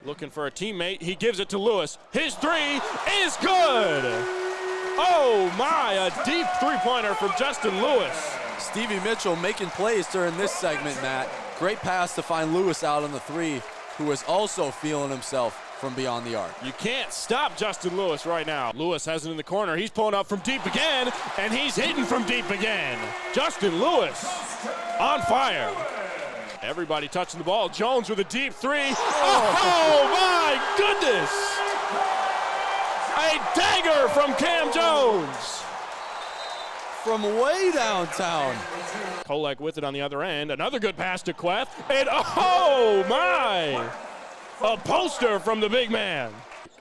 Looking for a teammate. He gives it to Lewis. His three is good. Oh my, a deep three-pointer from Justin Lewis. Stevie Mitchell making plays during this segment, Matt. Great pass to find Lewis out on the three, who is also feeling himself from beyond the arc. You can't stop Justin Lewis right now. Lewis has it in the corner. He's pulling up from deep again, and he's hitting from deep again. Justin Lewis on fire. Everybody touching the ball. Jones with a deep three. Oh my goodness! A dagger from Cam Jones. From way downtown. Kolek with it on the other end. Another good pass to Queth. And oh my! A poster from the big man.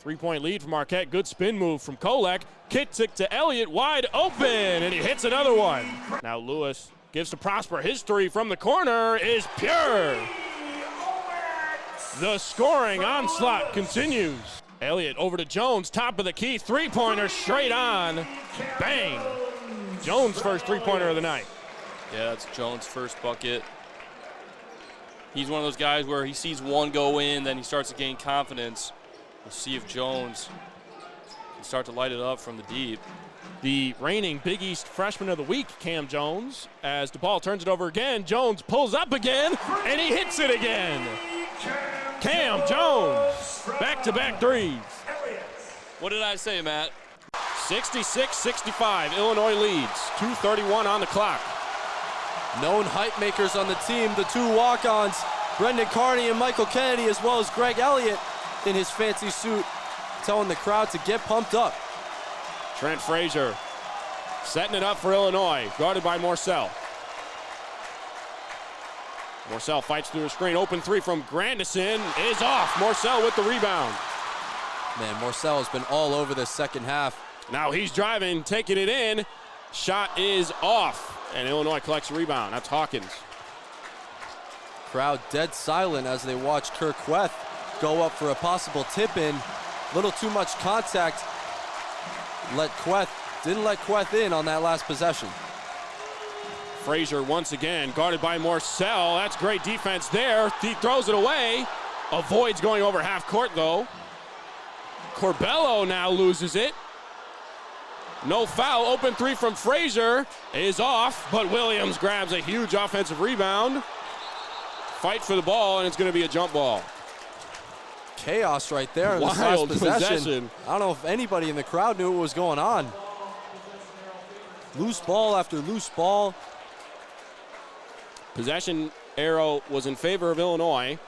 3-point lead for Marquette. Good spin move from Kolek. Kicks it to Elliott, wide open, and he hits another one. Now Lewis gives to Prosper. His three from the corner is pure. The scoring onslaught continues. Elliott over to Jones, top of the key, three-pointer straight on. Bang! Jones' first three-pointer of the night. Yeah, that's Jones' first bucket. He's one of those guys where he sees one go in, then he starts to gain confidence. We'll see if Jones can start to light it up from the deep. The reigning Big East Freshman of the Week, Cam Jones, as DePaul turns it over again. Jones pulls up again, and he hits it again. Cam Jones, back-to-back threes. What did I say, Matt? 66-65, Illinois leads. 2:31 on the clock. Known hype makers on the team, the two walk-ons, Brendan Carney and Michael Kennedy, as well as Greg Elliott in his fancy suit, telling the crowd to get pumped up. Trent Frazier setting it up for Illinois, guarded by Morcell. Morcell fights through a screen. Open three from Grandison is off. Morcell with the rebound. Man, Morcell has been all over this second half. Now he's driving, taking it in. Shot is off, and Illinois collects a rebound. That's Hawkins. Crowd dead silent as they watch Kirk Queth go up for a possible tip-in. Little too much contact. Didn't let Queth in on that last possession. Frazier once again guarded by Morcell. That's great defense there. He throws it away. Avoids going over half court though. Corbello now loses it. No foul. Open three from Frazier is off, but Williams grabs a huge offensive rebound. Fight for the ball, and it's going to be a jump ball. Chaos right there in this last possession. I don't know if anybody in the crowd knew what was going on. Loose ball after loose ball. Possession arrow was in favor of Illinois.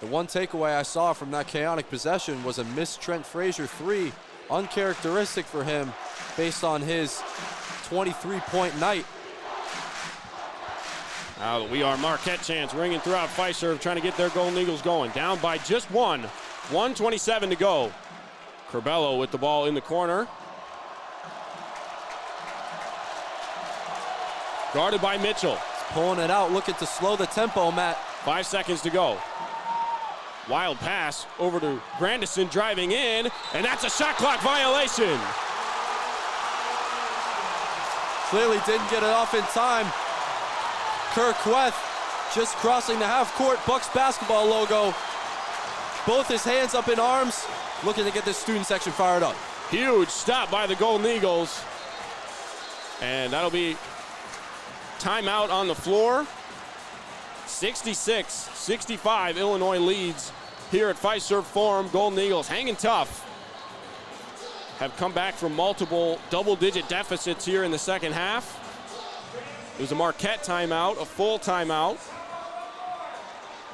The one takeaway I saw from that chaotic possession was a missed Trent Frazier three. Uncharacteristic for him based on his 23-point night. Now the We Are Marquette chants ringing throughout Fiserv, trying to get their Golden Eagles going. Down by just one. 1:27 to go. Corbello with the ball in the corner. Guarded by Mitchell. Pulling it out, looking to slow the tempo, Matt. 5 seconds to go. Wild pass over to Grandison driving in, and that's a shot clock violation. Clearly didn't get it off in time. Kirk Queth just crossing the half court Bucks basketball logo. Both his hands up in arms, looking to get this student section fired up. Huge stop by the Golden Eagles. And that'll be timeout on the floor. 66-65, Illinois leads here at Fiserv Forum. Golden Eagles hanging tough. Have come back from multiple double-digit deficits here in the second half. It was a Marquette timeout, a full timeout.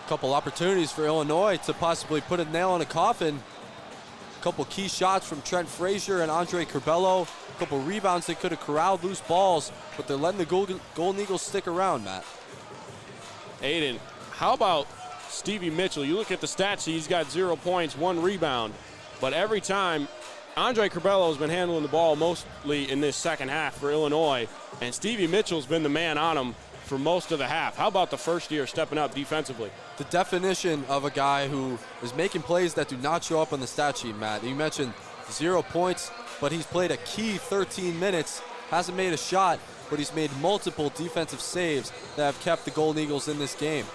A couple opportunities for Illinois to possibly put a nail in a coffin. A couple key shots from Trent Frazier and Andre Corbello. A couple rebounds that could have corralled loose balls, but they're letting the Golden Eagles stick around, Matt. Aiden, how about Stevie Mitchell? You look at the stats, he's got 0 points, 1 rebound. But every time, Andre Corbello has been handling the ball mostly in this second half for Illinois, and Stevie Mitchell's been the man on him for most of the half. How about the first year stepping up defensively? The definition of a guy who is making plays that do not show up on the stat sheet, Matt. You mentioned 0 points, but he's played a key 13 minutes, hasn't made a shot, but he's made multiple defensive saves that have kept the Golden Eagles in this game.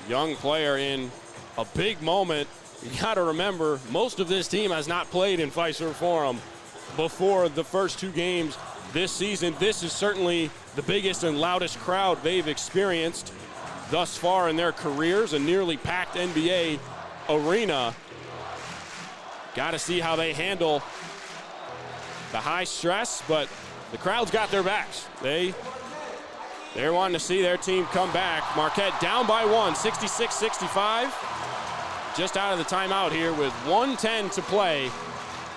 Young player in a big moment You got to remember, most of this team has not played in Fiserv Forum before the first 2 games this season. This is certainly the biggest and loudest crowd they've experienced thus far in their careers, a nearly packed NBA arena. Got to see how they handle the high stress, but the crowd's got their backs. They're wanting to see their team come back. Marquette down by 1, 66-65. Just out of the timeout here with 1:10 to play.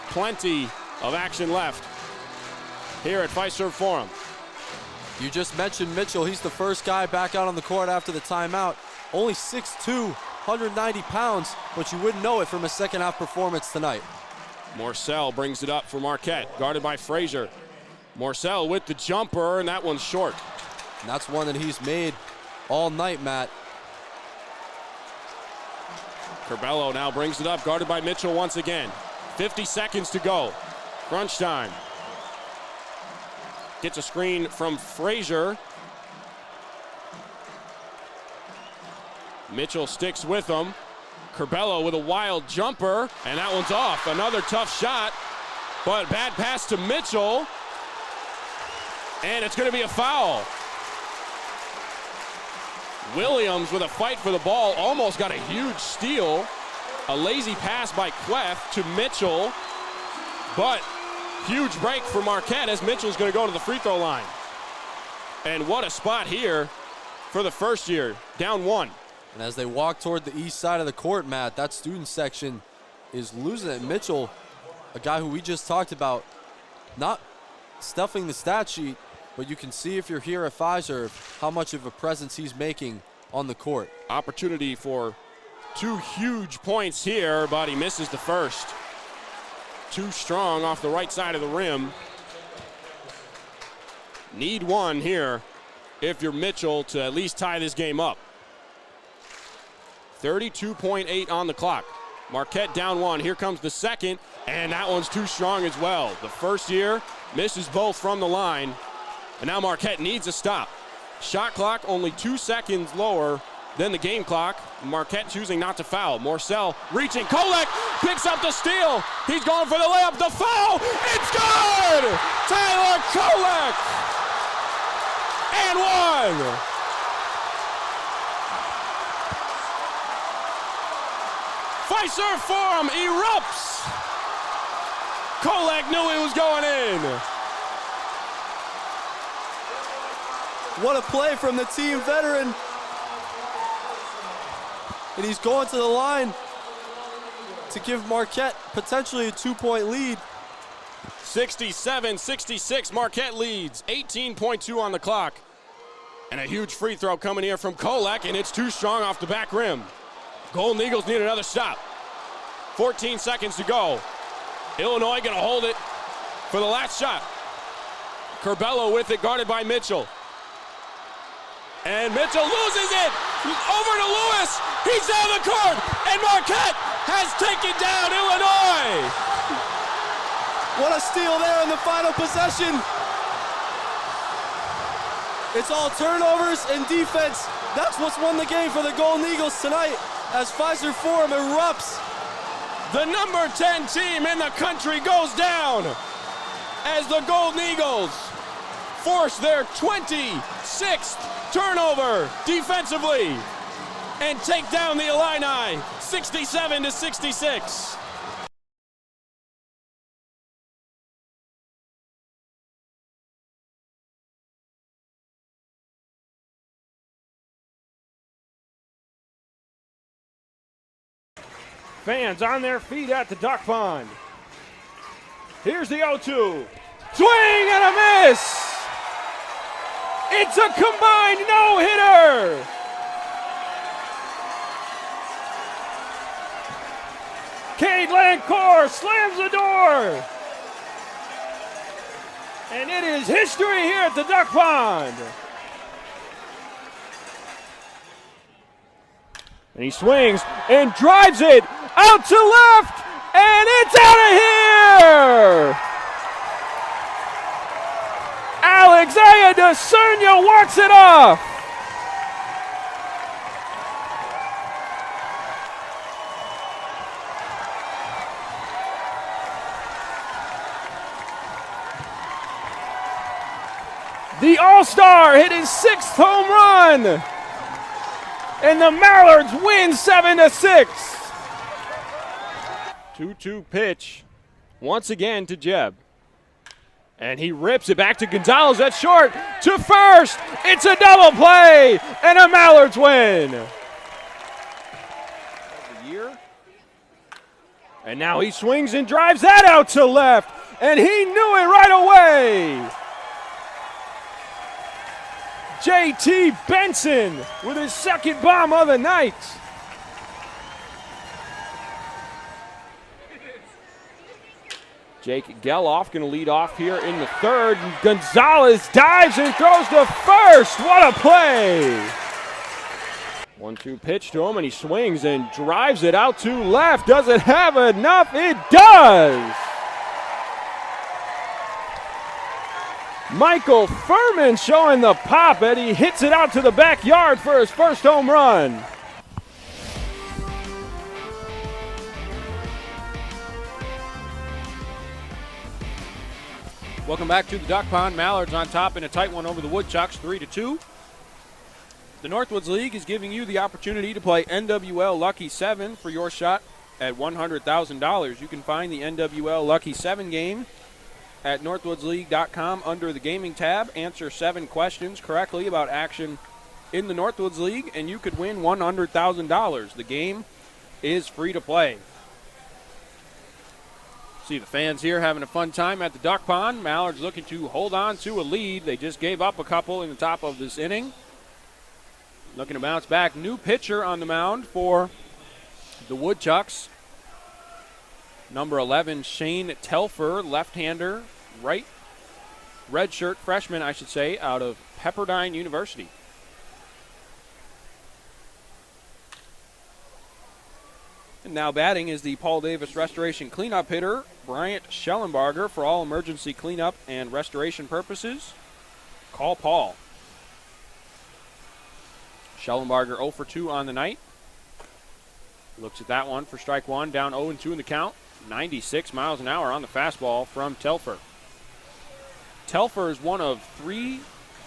Plenty of action left here at Fiserv Forum. You just mentioned Mitchell. He's the first guy back out on the court after the timeout. Only 6'2", 190 pounds, but you wouldn't know it from a second half performance tonight. Morcell brings it up for Marquette, guarded by Frazier. Morcell with the jumper, and that one's short. And that's one that he's made all night, Matt. Curbelo now brings it up, guarded by Mitchell once again. 50 seconds to go. Crunch time. Gets a screen from Frazier. Mitchell sticks with him. Curbelo with a wild jumper, and that one's off. Another tough shot, but bad pass to Mitchell. And it's going to be a foul. Williams with a fight for the ball, almost got a huge steal. A lazy pass by Queff to Mitchell, but huge break for Marquette as Mitchell's going to go to the free throw line. And what a spot here for the first year, down 1. And as they walk toward the east side of the court, Matt, that student section is losing it. Mitchell, a guy who we just talked about, not stuffing the stat sheet, but you can see if you're here at Fiserv how much of a presence he's making on the court. Opportunity for 2 huge points here, but he misses the first. Too strong off the right side of the rim. Need 1 here if you're Mitchell to at least tie this game up. 32.8 on the clock. Marquette down 1. Here comes the second, and that one's too strong as well. The first year misses both from the line, and now Marquette needs a stop. Shot clock only 2 seconds lower than the game clock. Marquette choosing not to foul. Morcell reaching. Kolek picks up the steal. He's going for the layup. The foul. It's good! Tyler Kolek! And 1! Fiserv Forum erupts. Kolek knew it was going in. What a play from the team veteran. And he's going to the line to give Marquette potentially a 2-point lead. 67-66, Marquette leads. 18.2 on the clock. And a huge free throw coming here from Kolek, and it's too strong off the back rim. Golden Eagles need another stop. 14 seconds to go. Illinois gonna hold it for the last shot. Curbelo with it, guarded by Mitchell. And Mitchell loses it! Over to Lewis! He's down the court! And Marquette has taken down Illinois! What a steal there in the final possession! It's all turnovers and defense. That's what's won the game for the Golden Eagles tonight as Fiserv Forum erupts. The number 10 team in the country goes down as the Golden Eagles force their 26th turnover defensively and take down the Illini 67-66. Fans on their feet at the duck pond. Here's the 0-2. Swing and a miss! It's a combined no-hitter! Cade Lancourt slams the door! And it is history here at the duck pond. And he swings and drives it out to left, and it's out of here! Alexia DeCernia walks it off. The All-Star hit his 6th home run. And the Mallards win 7-6. 2-2 pitch once again to Jeb. And he rips it back to Gonzalez at short to first. It's a double play and a Mallards win. And now he swings and drives that out to left. And he knew it right away. JT Benson with his 2nd bomb of the night. Jake Geloff going to lead off here in the 3rd. Gonzalez dives and throws to first. What a play. 1-2 pitch to him, and he swings and drives it out to left. Does it have enough? It does. Michael Furman showing the pop, and he hits it out to the backyard for his 1st home run. Welcome back to the Duck Pond. Mallards on top in a tight one over the Woodchucks, 3-2. The Northwoods League is giving you the opportunity to play NWL Lucky 7 for your shot at $100,000. You can find the NWL Lucky 7 game at northwoodsleague.com under the gaming tab. Answer 7 questions correctly about action in the Northwoods League, and you could win $100,000. The game is free to play. See the fans here having a fun time at the Duck Pond. Mallards looking to hold on to a lead. They just gave up a couple in the top of this inning. Looking to bounce back. New pitcher on the mound for the Woodchucks. Number 11, Shane Telfer, left-hander, redshirt freshman, I should say, out of Pepperdine University. And now batting is the Paul Davis Restoration cleanup hitter, Bryant Schellenbarger. For all emergency cleanup and restoration purposes, call Paul. Schellenbarger 0 for 2 on the night. Looks at that one for strike one, down 0-2 in the count. 96 miles an hour on the fastball from Telfer. Telfer is one of 3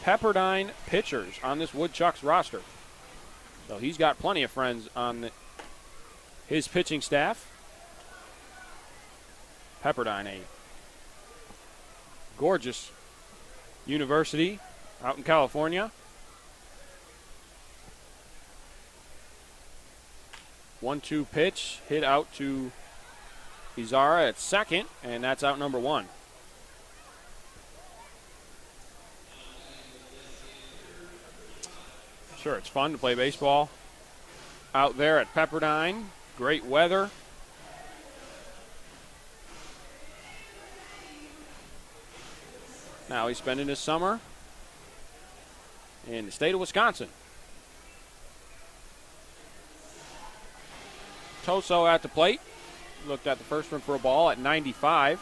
Pepperdine pitchers on this Woodchucks roster. So he's got plenty of friends on his pitching staff. Pepperdine, a gorgeous university out in California. 1-2 pitch, hit out to Izara at second, and that's out number 1. Sure, it's fun to play baseball out there at Pepperdine. Great weather. Now he's spending his summer in the state of Wisconsin. Toso at the plate. Looked at the first one for a ball at 95.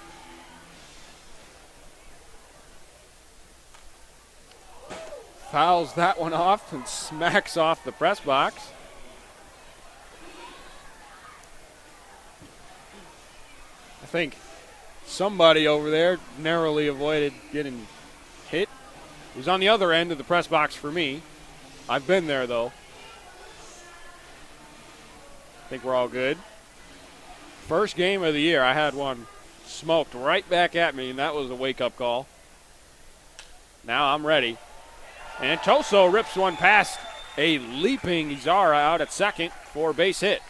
Fouls that one off and smacks off the press box. I think somebody over there narrowly avoided getting hit. He was on the other end of the press box for me. I've been there, though. I think we're all good. First game of the year, I had one smoked right back at me, and that was a wake-up call. Now I'm ready. And Toso rips one past a leaping Izara out at second for a base hit.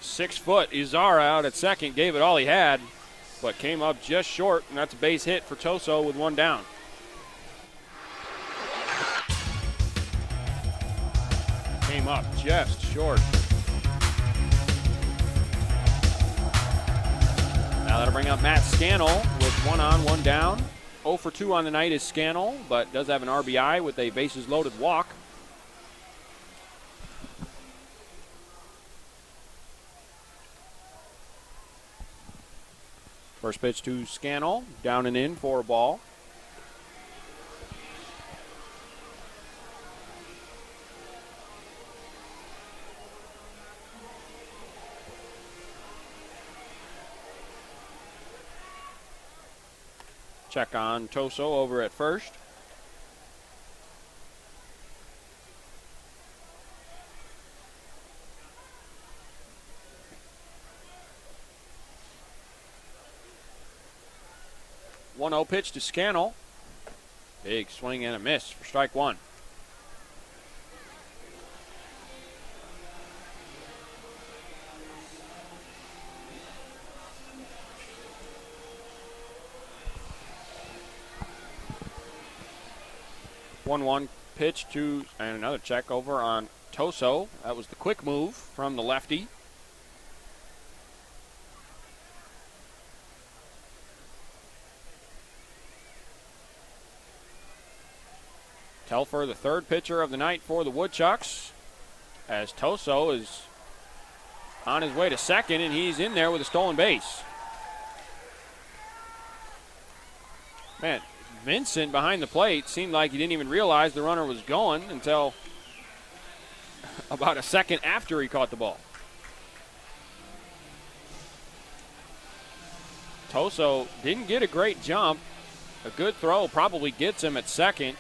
6-foot Izara out at second, gave it all he had, but came up just short, and that's a base hit for Toso with one down. Came up just short. Now that'll bring up Matt Scannell with 1 on, 1 down. 0 for 2 on the night is Scannell, but does have an RBI with a bases loaded walk. First pitch to Scannell, down and in for a ball. Check on Toso over at first. One-0 pitch to Scannell. Big swing and a miss for strike one. One pitch to, and another check over on Toso. That was the quick move from the lefty. Telfer, the third pitcher of the night for the Woodchucks, as Toso is on his way to second, and he's in there with a stolen base. Man, Vincent behind the plate seemed like he didn't even realize the runner was going until about a second after he caught the ball. Toso didn't get a great jump. A good throw probably gets him at second.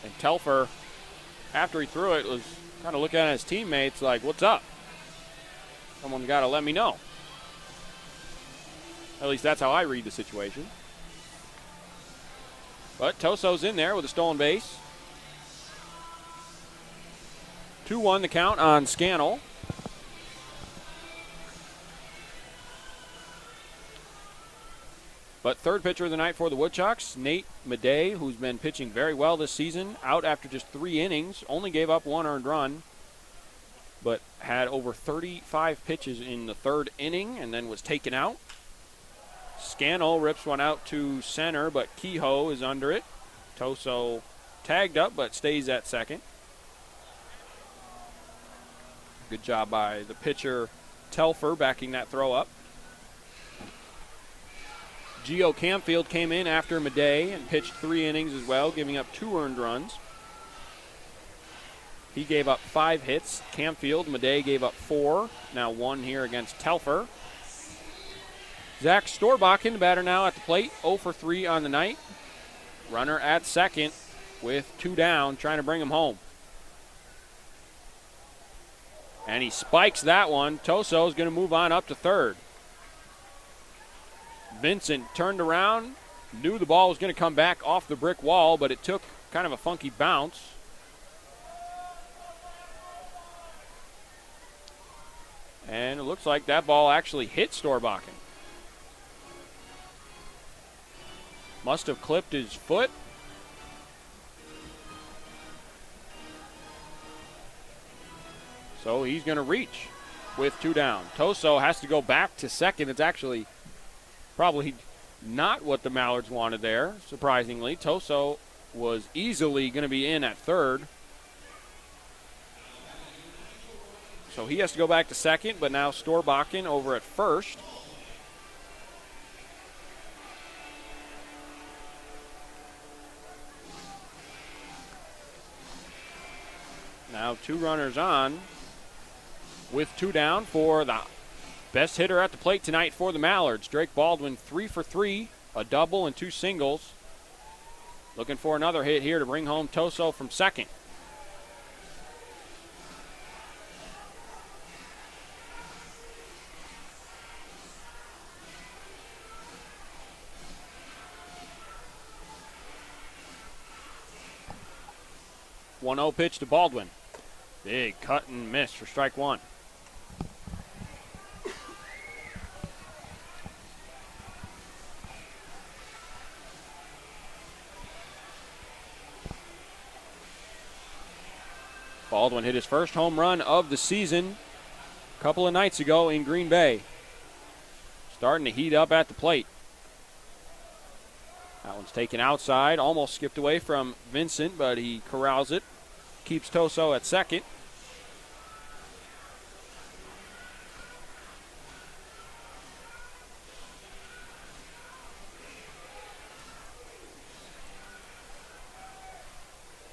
And Telfer, after he threw it, was kind of looking at his teammates like, what's up? Someone's got to let me know. At least that's how I read the situation. But Toso's in there with a stolen base. 2-1 the count on Scannell. But third pitcher of the night for the Woodchucks, Nate Madej, who's been pitching very well this season, out after just 3 innings, only gave up 1 earned run, but had over 35 pitches in the third inning and then was taken out. Scannell rips one out to center, but Kehoe is under it. Toso tagged up, but stays at second. Good job by the pitcher, Telfer, backing that throw up. Gio Camfield came in after Madej and pitched 3 innings as well, giving up 2 earned runs. He gave up 5 hits. Camfield, Madej gave up 4. Now 1 here against Telfer. Zach Storbakken, the batter now at the plate, 0 for 3 on the night. Runner at second with 2 down, trying to bring him home. And he spikes that one. Toso is going to move on up to third. Vincent turned around, knew the ball was going to come back off the brick wall, but it took kind of a funky bounce. And it looks like that ball actually hit Storbakken. Must have clipped his foot. So he's going to reach with 2 down. Toso has to go back to second. It's actually probably not what the Mallards wanted there, surprisingly. Toso was easily going to be in at third. So he has to go back to second, but now Storbakken over at first. Now 2 runners on with 2 down for the best hitter at the plate tonight for the Mallards. Drake Baldwin 3 for 3, a double and 2 singles. Looking for another hit here to bring home Toso from second. One-0 pitch to Baldwin. Big cut and miss for strike one. Baldwin hit his first home run of the season a couple of nights ago in Green Bay. Starting to heat up at the plate. That one's taken outside, almost skipped away from Vincent, but he corrals it. Keeps Toso at second.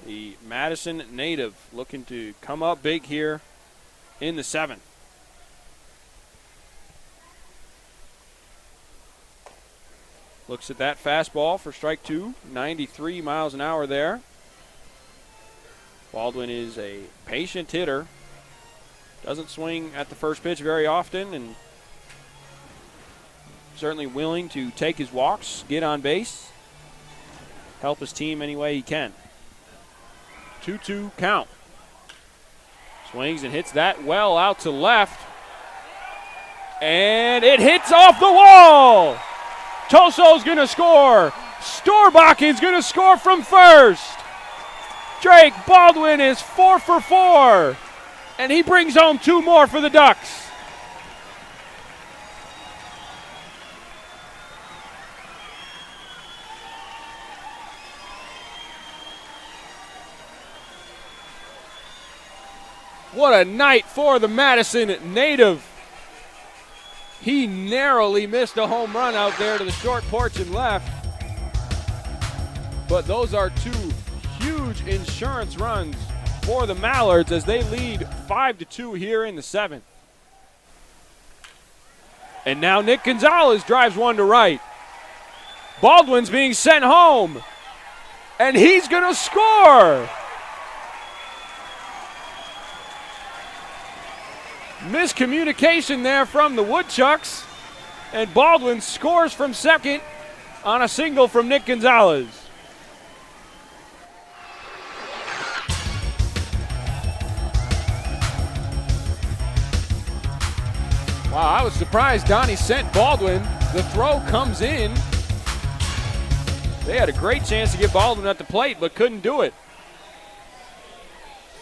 The Madison native looking to come up big here in the 7th. Looks at that fastball for strike two. 93 miles an hour there. Baldwin is a patient hitter. Doesn't swing at the first pitch very often, and certainly willing to take his walks, get on base, help his team any way he can. 2-2 count. Swings and hits that well out to left. And it hits off the wall. Toso's going to score. Storbachen's going to score from first. Drake Baldwin is 4 for 4. And he brings home 2 more for the Ducks. What a night for the Madison native. He narrowly missed a home run out there to the short porch and left. But those are 2 huge insurance runs for the Mallards as they lead 5-2 here in the 7th. And now Nick Gonzalez drives one to right. Baldwin's being sent home. And he's going to score. Miscommunication there from the Woodchucks. And Baldwin scores from second on a single from Nick Gonzalez. Wow, I was surprised Donnie sent Baldwin. The throw comes in. They had a great chance to get Baldwin at the plate, but couldn't do it.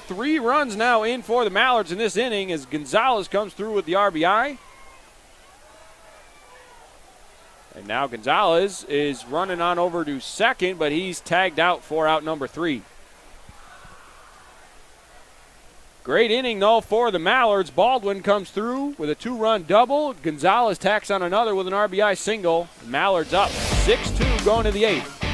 3 runs now in for the Mallards in this inning as Gonzalez comes through with the RBI. And now Gonzalez is running on over to second, but he's tagged out for out number 3. Great inning, though, for the Mallards. Baldwin comes through with a 2-run double. Gonzalez tacks on another with an RBI single. Mallards up 6-2 going to the 8th.